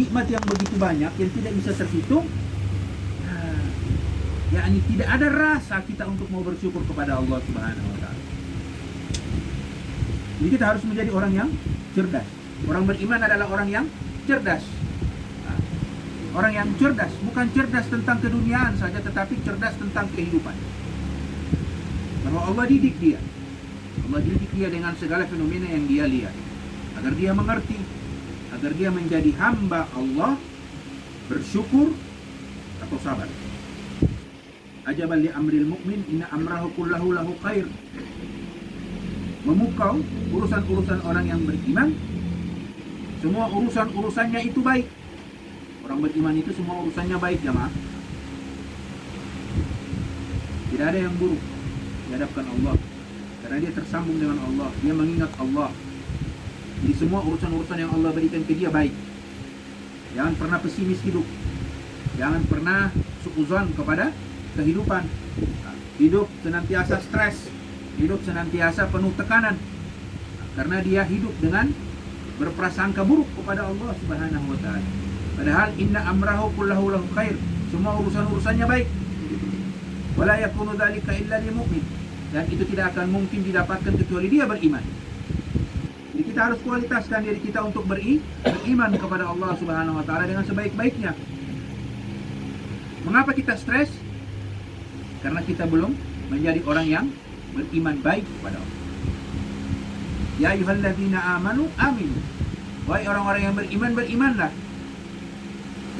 nikmat yang begitu banyak yang tidak bisa terhitung. Yakni tidak ada rasa kita untuk mau bersyukur kepada Allah Subhanahu wa taala. Jadi kita harus menjadi orang yang cerdas. Orang beriman adalah orang yang cerdas. Orang yang cerdas, bukan cerdas tentang keduniaan saja, tetapi cerdas tentang kehidupan. Bahwa Allah didik dia. Allah didik dia dengan segala fenomena yang dia lihat, agar dia mengerti, agar dia menjadi hamba Allah, bersyukur atau sabar. Ajaban li amril mu'min inna amrahu kullahu lahu khair. Memukau urusan-urusan orang yang beriman, semua urusan-urusannya itu baik. Orang beriman itu semua urusannya baik, jamaah. Tidak ada yang buruk di hadapan Allah, karena dia tersambung dengan Allah, dia mengingat Allah. Jadi semua urusan-urusan yang Allah berikan ke dia baik. Jangan pernah pesimis hidup, jangan pernah suuzon kepada kehidupan. Hidup senantiasa stres, hidup senantiasa penuh tekanan, karena dia hidup dengan berprasangka buruk kepada Allah Subhanahu wa taala. Padahal inna amrahu kullahu lahu khair, semua urusan-urusannya baik. Wala yakunu dzalika illa lil mu'min, dan itu tidak akan mungkin didapatkan kecuali dia beriman. Jadi kita harus kualitaskan diri kita untuk beriman kepada Allah Subhanahu wa taala dengan sebaik-baiknya. Mengapa kita stres? Karena kita belum menjadi orang yang beriman baik kepada Allah. Ya ayyuhalladzina amanu aminu. Wahai orang-orang yang beriman, berimanlah.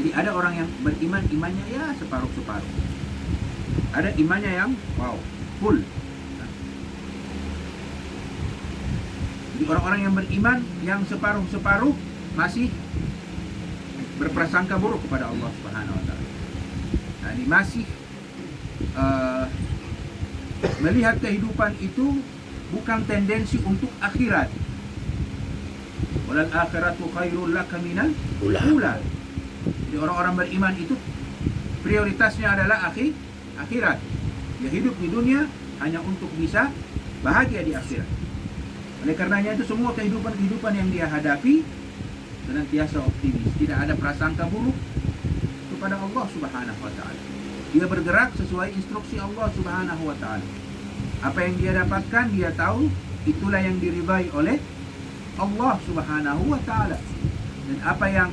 Jadi ada orang yang beriman, imannya ya separuh-separuh. Ada imannya yang full. Jadi orang-orang yang beriman yang separuh-separuh masih berprasangka buruk kepada Allah Subhanahu wa taala. Nah, ini masih melihat kehidupan itu bukan tendensi untuk akhirat. Walal akhiratu khairul laka minal ula. Jadi orang-orang beriman itu prioritasnya adalah akhirat. Dia hidup di dunia hanya untuk bisa bahagia di akhirat. Oleh karenanya itu semua kehidupan yang dia hadapi senantiasa optimis, tidak ada prasangka buruk kepada Allah Subhanahu wa taala. Dia bergerak sesuai instruksi Allah Subhanahu wa taala. Apa yang dia dapatkan, dia tahu itulah yang diridai oleh Allah Subhanahu wa taala. Dan apa yang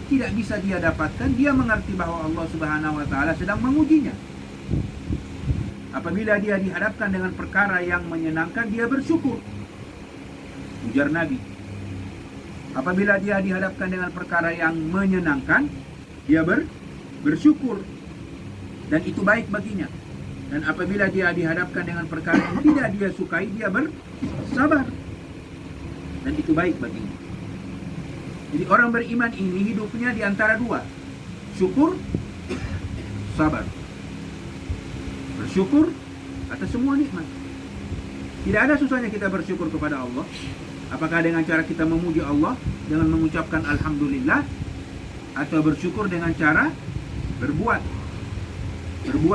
tidak bisa dia dapatkan, dia mengerti bahwa Allah Subhanahu wa taala sedang mengujinya. Apabila dia dihadapkan dengan perkara yang menyenangkan, dia bersyukur. Ujar Nabi. Apabila dia dihadapkan dengan perkara yang menyenangkan, dia bersyukur. Dan itu baik baginya. Dan apabila dia dihadapkan dengan perkara yang tidak dia sukai, dia bersabar. Dan itu baik baginya. Jadi orang beriman ini hidupnya di antara dua. Syukur, sabar. Bersyukur atas semua nikmat. Tidak ada susahnya kita bersyukur kepada Allah. Apakah dengan cara kita memuji Allah dengan mengucapkan alhamdulillah, atau bersyukur dengan cara berbuat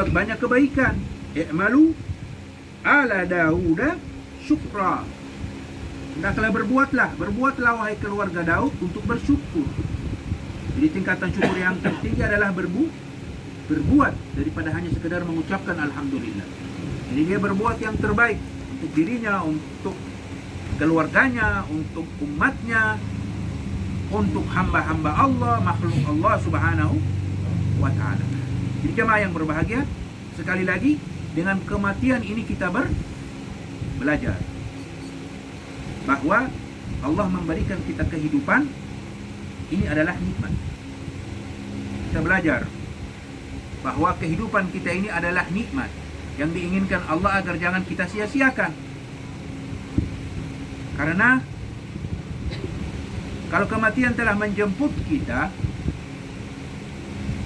banyak kebaikan. I'malu ala Dauda syukra. Hendaklah berbuatlah wahai keluarga Daud untuk bersyukur. Jadi tingkatan syukur yang tertinggi adalah berbuat daripada hanya sekedar mengucapkan alhamdulillah. Jadi dia berbuat yang terbaik untuk dirinya, untuk keluarganya, untuk umatnya, untuk hamba-hamba Allah, makhluk Allah Subhanahu wa taala. Jadi jemaah yang berbahagia, sekali lagi dengan kematian ini kita belajar bahwa Allah memberikan kita kehidupan, ini adalah nikmat. Kita belajar bahwa kehidupan kita ini adalah nikmat yang diinginkan Allah agar jangan kita sia-siakan. Karena kalau kematian telah menjemput kita,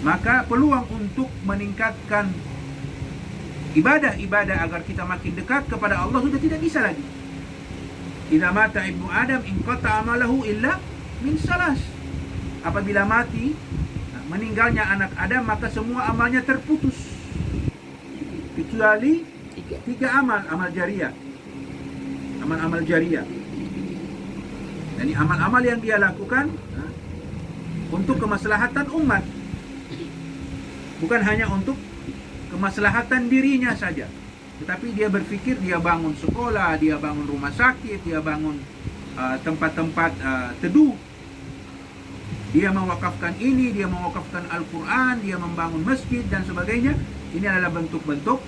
maka peluang untuk meningkatkan ibadah-ibadah agar kita makin dekat kepada Allah sudah tidak bisa lagi. Idza mata ibnu Adam inqata amalahu illa min salas. Apabila mati, meninggalnya anak Adam, maka semua amalnya terputus. Kecuali tiga amal jariah. Amal-amal jariah. Dan amal-amal yang dia lakukan untuk kemaslahatan umat, bukan hanya untuk kemaslahatan dirinya saja, tetapi dia berpikir dia bangun sekolah, dia bangun rumah sakit, dia bangun tempat-tempat teduh, dia mewakafkan ini, dia mewakafkan Al-Quran, dia membangun masjid dan sebagainya. Ini adalah bentuk-bentuk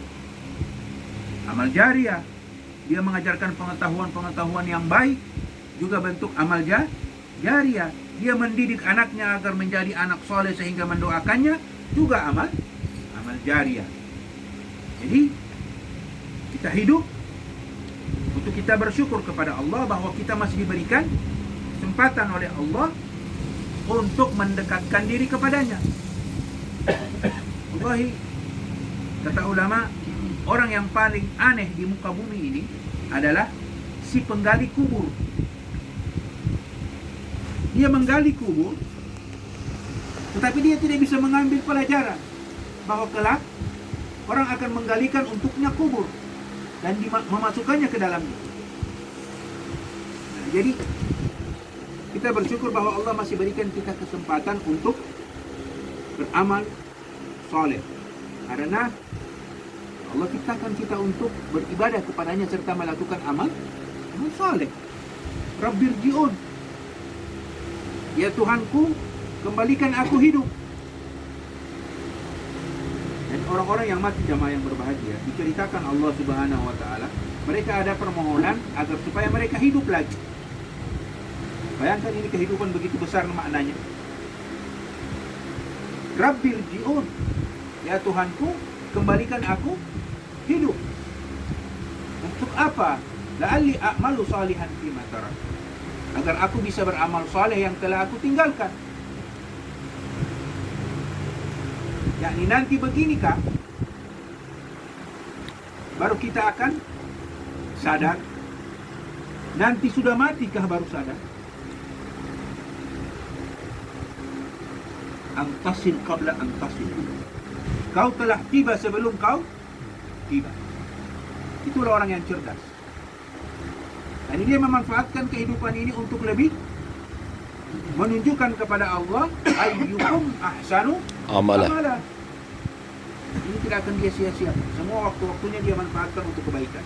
amal jariah. Dia mengajarkan pengetahuan-pengetahuan yang baik, juga bentuk amal jariah. Dia mendidik anaknya agar menjadi anak soleh sehingga mendoakannya, juga amal jariah. Jadi kita hidup untuk kita bersyukur kepada Allah bahwa kita masih diberikan kesempatan oleh Allah untuk mendekatkan diri kepadanya. Wallahi, kata ulama, orang yang paling aneh di muka bumi ini adalah si penggali kubur. Dia menggali kubur, tetapi dia tidak bisa mengambil pelajaran bahwa kelak orang akan menggalikan untuknya kubur dan memasukkannya ke dalamnya. Nah, jadi kita bersyukur bahwa Allah masih berikan kita kesempatan untuk beramal soleh, karena Allah ciptakan kita untuk beribadah kepadanya serta melakukan amal soleh. Rabbirji'un, ya Tuhanku, kembalikan aku hidup. Dan orang-orang yang mati, jamaah yang berbahagia, diceritakan Allah Subhanahu wa ta'ala, mereka ada permohonan agar supaya mereka hidup lagi. Bayangkan ini kehidupan begitu besar maknanya. Rabbirji'un, ya Tuhanku, kembalikan aku hidup. Untuk apa? La'alli a'malu salihan fima tarak, agar aku bisa beramal saleh yang telah aku tinggalkan. Yakni nanti beginikah baru kita akan sadar? Nanti sudah matikah baru sadar? Antasil qabla antasil, kau telah tiba sebelum kau tiba. Itulah orang yang cerdas. Dan dia memanfaatkan kehidupan ini untuk lebih menunjukkan kepada Allah ayyukum ahsanu amala. Ini tidak akan dia sia-sia. Semua waktu-waktunya dia manfaatkan untuk kebaikan.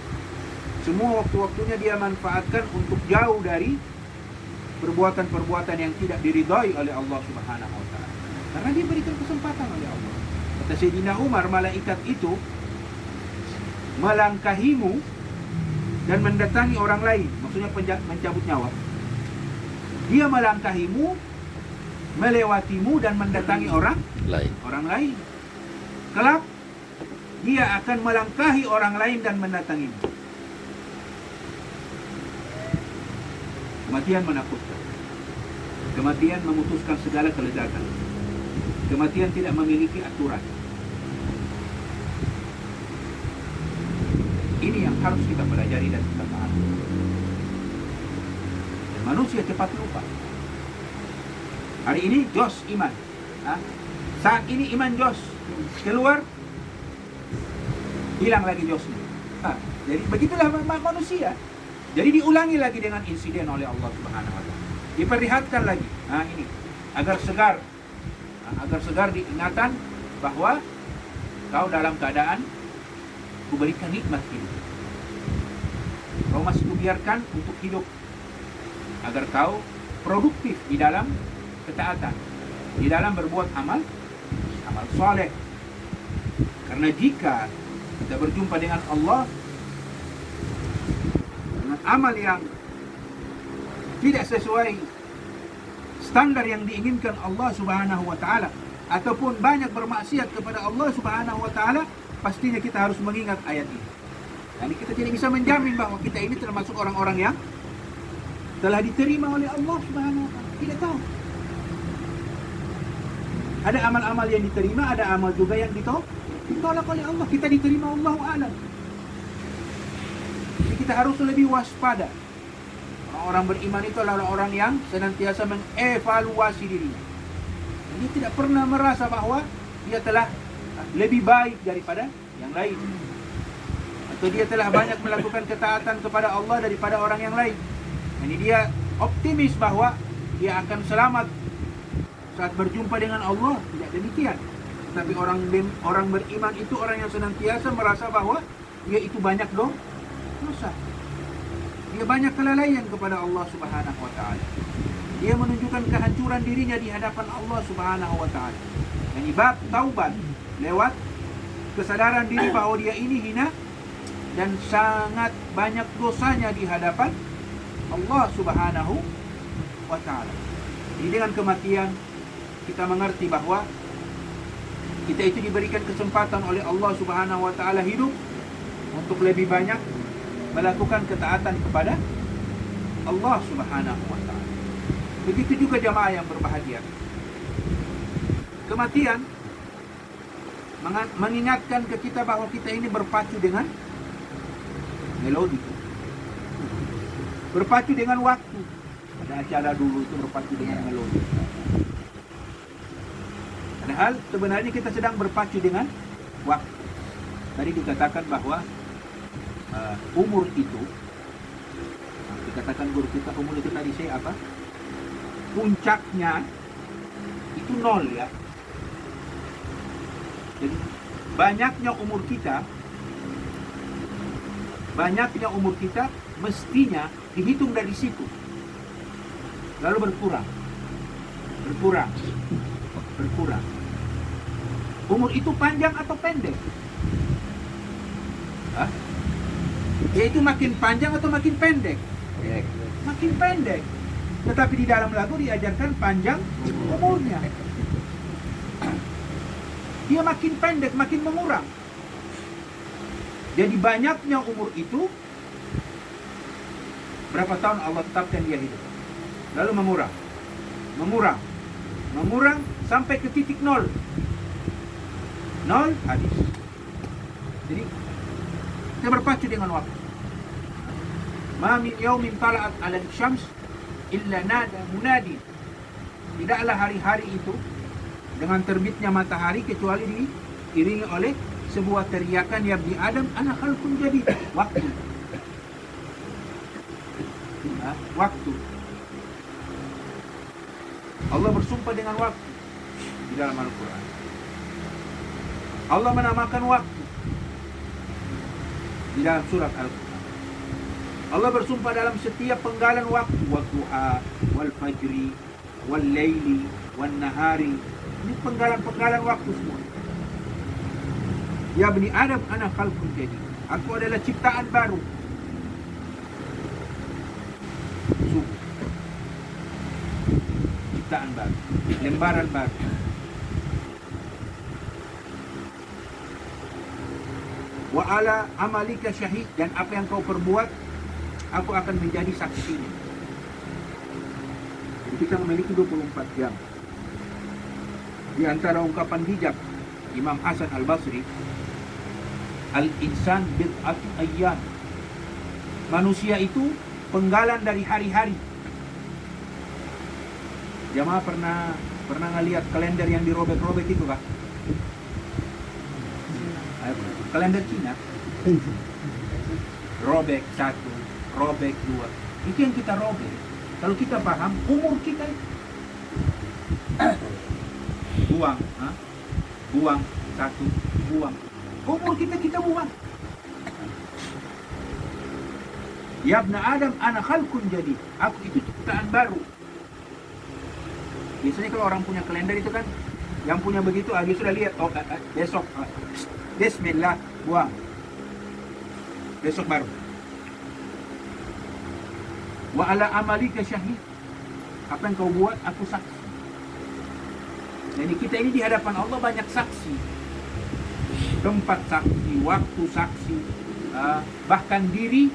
Semua waktu-waktunya dia manfaatkan untuk jauh dari perbuatan-perbuatan yang tidak diridhai oleh Allah Subhanahu wa ta'ala. Karena dia berikan kesempatan oleh Allah. Kata Sayyidina Umar, malaikat itu melangkahimu dan mendatangi orang lain, maksudnya mencabut nyawa. Dia melangkahimu, melewatimu dan mendatangi orang lain. Kelak dia akan melangkahi orang lain dan mendatangimu. Kematian menakutkan. Kematian memutuskan segala kelezatan. Kematian tidak memiliki aturan. Ini yang harus kita pelajari dan kita pahami. Manusia cepat lupa. Hari ini jos iman. Saat ini iman jos. Keluar, hilang lagi josnya. Jadi begitulah manusia. Jadi diulangi lagi dengan insiden oleh Allah Subhanahu wa ta'ala. Diperlihatkan lagi. Ini agar segar diingatan bahwa kau dalam keadaan kuberikan nikmat hidup. Kau masih kubiarkan untuk hidup agar kau produktif di dalam ketaatan, di dalam berbuat amal soleh. Karena jika kita berjumpa dengan Allah dengan amal yang tidak sesuai standar yang diinginkan Allah Subhanahu wa ta'ala, ataupun banyak bermaksiat kepada Allah Subhanahu wa ta'ala, pastinya kita harus mengingat ayat ini. Dan kita tidak bisa menjamin bahwa kita ini termasuk orang-orang yang telah diterima oleh Allah Subhanahu wa ta'ala. Tidak tahu. Ada amal-amal yang diterima, ada amal juga yang ditolak oleh Allah. Kita diterima, Allahu a'lam. Jadi kita harus lebih waspada. Orang-orang beriman itu adalah orang yang senantiasa mengevaluasi dirinya. Dia tidak pernah merasa bahwa dia telah lebih baik daripada yang lain, atau dia telah banyak melakukan ketaatan kepada Allah daripada orang yang lain. Ini dia optimis bahwa dia akan selamat saat berjumpa dengan Allah, tidak demikian. Tapi orang beriman itu orang yang senantiasa merasa bahwa dia itu banyak dosa. Dia banyak kelalaian kepada Allah Subhanahu wa taala. Dia menunjukkan kehancuran dirinya di hadapan Allah Subhanahu wa taala. Dan bab taubat lewat kesadaran diri bahwa dia ini hina dan sangat banyak dosanya di hadapan Allah Subhanahu wa taala. Jadi dengan kematian kita mengerti bahwa kita itu diberikan kesempatan oleh Allah Subhanahu wa taala hidup untuk lebih banyak melakukan ketaatan kepada Allah Subhanahu wa taala. Begitu juga jamaah yang berbahagia. Kematian mengingatkan ke kita bahwa kita ini berpacu dengan melodi, berpacu dengan waktu. Ada acara dulu itu berpacu dengan melodi. Padahal sebenarnya kita sedang berpacu dengan waktu. Tadi dikatakan bahwa umur itu, dikatakan guru kita, umur itu tadi saya apa? Puncaknya itu 0 ya. Jadi banyaknya umur kita mestinya dihitung dari situ. Lalu berkurang. Umur itu panjang atau pendek? Hah? Yaitu makin panjang atau makin pendek? Makin pendek. Tetapi di dalam lagu diajarkan panjang umurnya. Dia makin pendek, makin mengurang. Jadi banyaknya umur itu, berapa tahun Allah tetapkan dia hidup. Lalu mengurang sampai ke titik 0. 0 habis. Jadi kita berpacu dengan waktu. Ma min yaumin tala'at 'ala syams illa nada munadi. Tidaklah hari-hari itu dengan terbitnya matahari kecuali diiringi oleh sebuah teriakan, ya ibni Adam ana khalqun jadid. Waktu. Allah bersumpah dengan waktu di dalam Al-Quran. Allah menamakan waktu di dalam surat Al-Quran. Allah bersumpah dalam setiap penggalan waktu, wadduha, wal fajri, wal laili, wal nahari. Ini penggalan waktu semua. Ya bani Adam ana khalqun jadid. Aku adalah ciptaan baru. Ciptaan baru, lembaran baru. Wa ala amalika syahid, dan apa yang kau perbuat aku akan menjadi saksinya. Jadi kita memiliki 24 jam. Di antara ungkapan bijak Imam Hasan Al-Basri, al-insan bid'atu ayyam. Manusia itu penggalan dari hari-hari. Jamaah pernah ngelihat kalender yang dirobek-robek itu kah? Kalender Cina. Robek 1, robek 2. Itu yang kita robek. Kalau kita paham umur kita itu. Buang 1, buang. Umur kita buang. Ya ibna Adam ana khalqun jadid. Aku itu ciptaan baru. Biasanya kalau orang punya kalender itu kan, yang punya begitu, dia sudah lihat, besok, bismillah, buang. Besok baru. Wa ala amalika syahid. Apa yang kau buat, aku saksi. Jadi kita ini di hadapan Allah banyak saksi. Tempat saksi, waktu saksi, bahkan diri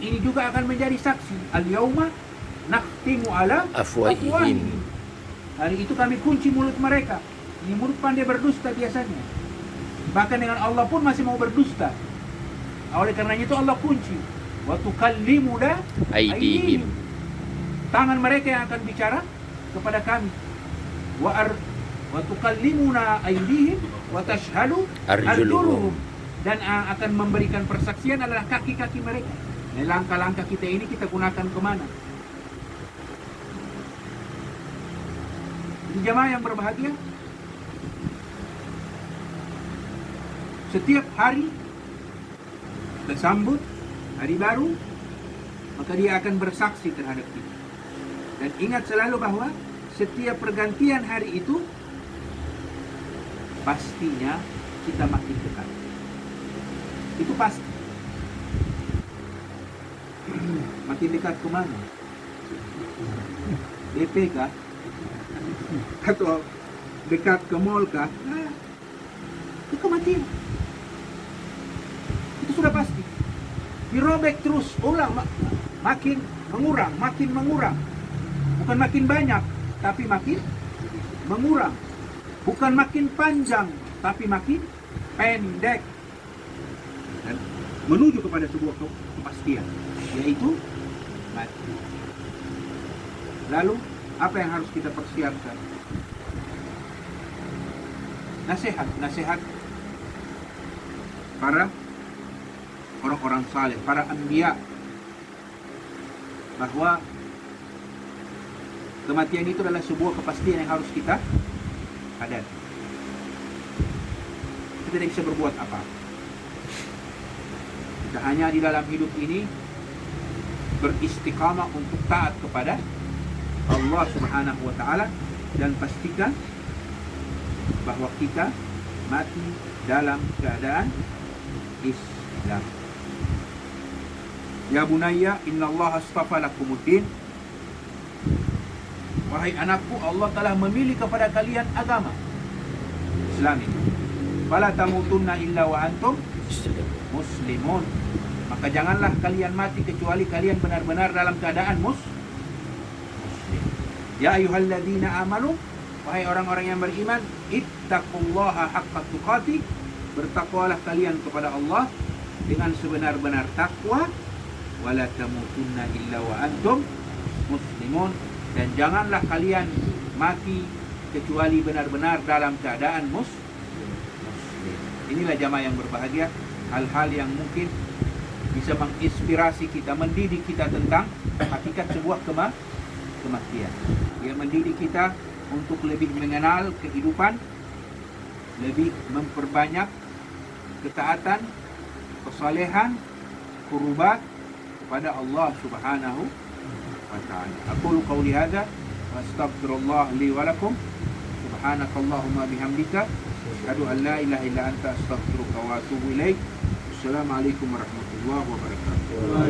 ini juga akan menjadi saksi. Al-yauma nakhtimu ala afwahihim. Hari itu kami kunci mulut mereka. Ini mulut pandai berdusta biasanya. Bahkan dengan Allah pun masih mau berdusta. Oleh karenanya itu Allah kunci. Wa tukallimuna aydihim. Tangan mereka yang akan bicara kepada kami. Wa tukallimuna aydihim wa tashhadu arjuluhum. Dan akan memberikan persaksian adalah kaki-kaki mereka. Nah, langkah-langkah kita ini kita gunakan kemana? Jadi jamaah yang berbahagia, setiap hari kita sambut hari baru, maka dia akan bersaksi terhadap kita. Dan ingat selalu bahwa setiap pergantian hari itu pastinya kita makin dekat. Itu pasti. Makin dekat ke mana? DP kah? Atau dekat ke mall kah? Nah, itu kematian. Itu sudah pasti. Dirobek terus, ulang, makin mengurang. Bukan makin banyak, tapi makin mengurang. Bukan makin panjang, tapi makin pendek. Dan menuju kepada sebuah kepastian, yaitu mati. Lalu, apa yang harus kita persiapkan? Nasihat para orang-orang saleh, para anbiya, bahwa kematian itu adalah sebuah kepastian yang harus kita hadapi. Kita tidak bisa berbuat apa. Kita hanya di dalam hidup ini beristiqamah untuk taat kepada Allah Subhanahu wa ta'ala, dan pastikan bahwa kita mati dalam keadaan Islam. Ya bunayya, innallaha astafa lakumuddin. Wahai anakku, Allah telah memilih kepada kalian agama Islam ini. Fala tamutunna illa wa antum muslimun. Maka janganlah kalian mati kecuali kalian benar-benar dalam keadaan muslim. Ya ayyuhalladzina amanu, wahai orang-orang yang beriman, ittaqullaha haqqa tuqatih, bertakwalah kalian kepada Allah dengan sebenar-benar takwa, wala tamutunna illa wa antum muslimun, dan janganlah kalian mati kecuali benar-benar dalam keadaan muslim. Inilah jamaah yang berbahagia, hal-hal yang mungkin bisa menginspirasi kita, mendidik kita tentang hakikat sebuah kematian. Dia mendidik kita untuk lebih mengenal kehidupan, lebih memperbanyak ketaatan, kesalehan, qurubat kepada Allah Subhanahu wa ta'ala. Aqulu qawli hadza wa astaghfirullah li wa lakum. Subhanakallahumma bihamdika asyhadu an la ilaha illa anta astaghfiruka wa atubu ilaik. Assalamualaikum warahmatullahi wabarakatuh.